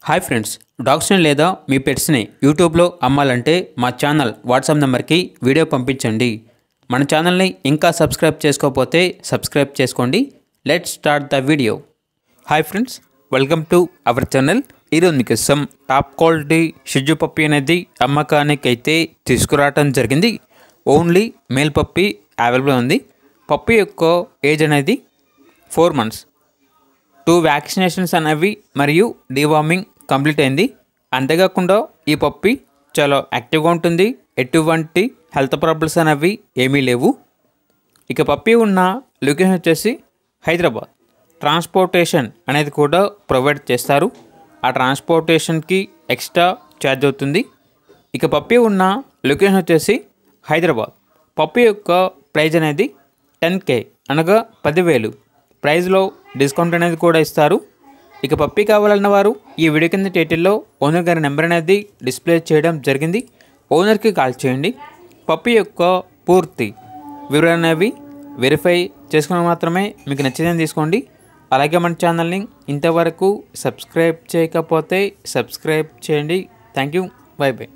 Hi friends, డాగ్స్ని లేదా మీ పెట్స్ని యూట్యూబ్లో అమ్మాలంటే మా ఛానల్ వాట్సాప్ నెంబర్కి వీడియో పంపించండి. మన ఛానల్ని ఇంకా సబ్స్క్రైబ్ చేసుకోకపోతే సబ్స్క్రైబ్ చేసుకోండి. Let's start the video. Hi friends, welcome to our channel. ఈరోజు మీకోసం టాప్ క్వాలిటీ షిజు పప్పీ అనేది అమ్మకానికి అయితే తీసుకురావడం జరిగింది. ఓన్లీ మేల్ పప్పీ అవైలబుల్ ఉంది. పప్పీ యొక్క ఏజ్ అనేది 4 months. 2 వ్యాక్సినేషన్స్ అనేవి మరియు డీవార్మింగ్ కంప్లీట్ అయింది. అంతేకాకుండా ఈ పప్పీ చాలా యాక్టివ్గా ఉంటుంది. ఎటువంటి హెల్త్ ప్రాబ్లమ్స్ అనేవి ఏమీ లేవు. ఇక పప్పీ ఉన్న లొకేషన్ వచ్చేసి హైదరాబాద్. ట్రాన్స్పోర్టేషన్ అనేది కూడా ప్రొవైడ్ చేస్తారు. ఆ ట్రాన్స్పోర్టేషన్కి ఎక్స్ట్రా ఛార్జ్ అవుతుంది. ఇక పప్పీ ఉన్న లొకేషన్ వచ్చేసి హైదరాబాద్. పప్పీ యొక్క ప్రైజ్ అనేది 10K అనగా 10,000. ప్రైజ్లో డిస్కౌంట్ అనేది కూడా ఇస్తారు. ఇక పప్పీ కావాలన్న వారు ఈ వీడియో కింద టైటిల్లో ఓనర్ గారి నెంబర్ అనేది డిస్ప్లే చేయడం జరిగింది. ఓనర్కి కాల్ చేయండి. పప్పీ యొక్క పూర్తి వివరాలు అనేవి వెరిఫై చేసుకుని మాత్రమే మీకు నచ్చిందని తీసుకోండి. అలాగే మన ఛానల్ని ఇంతవరకు సబ్స్క్రైబ్ చేయకపోతే సబ్స్క్రైబ్ చేయండి. Thank you. By by.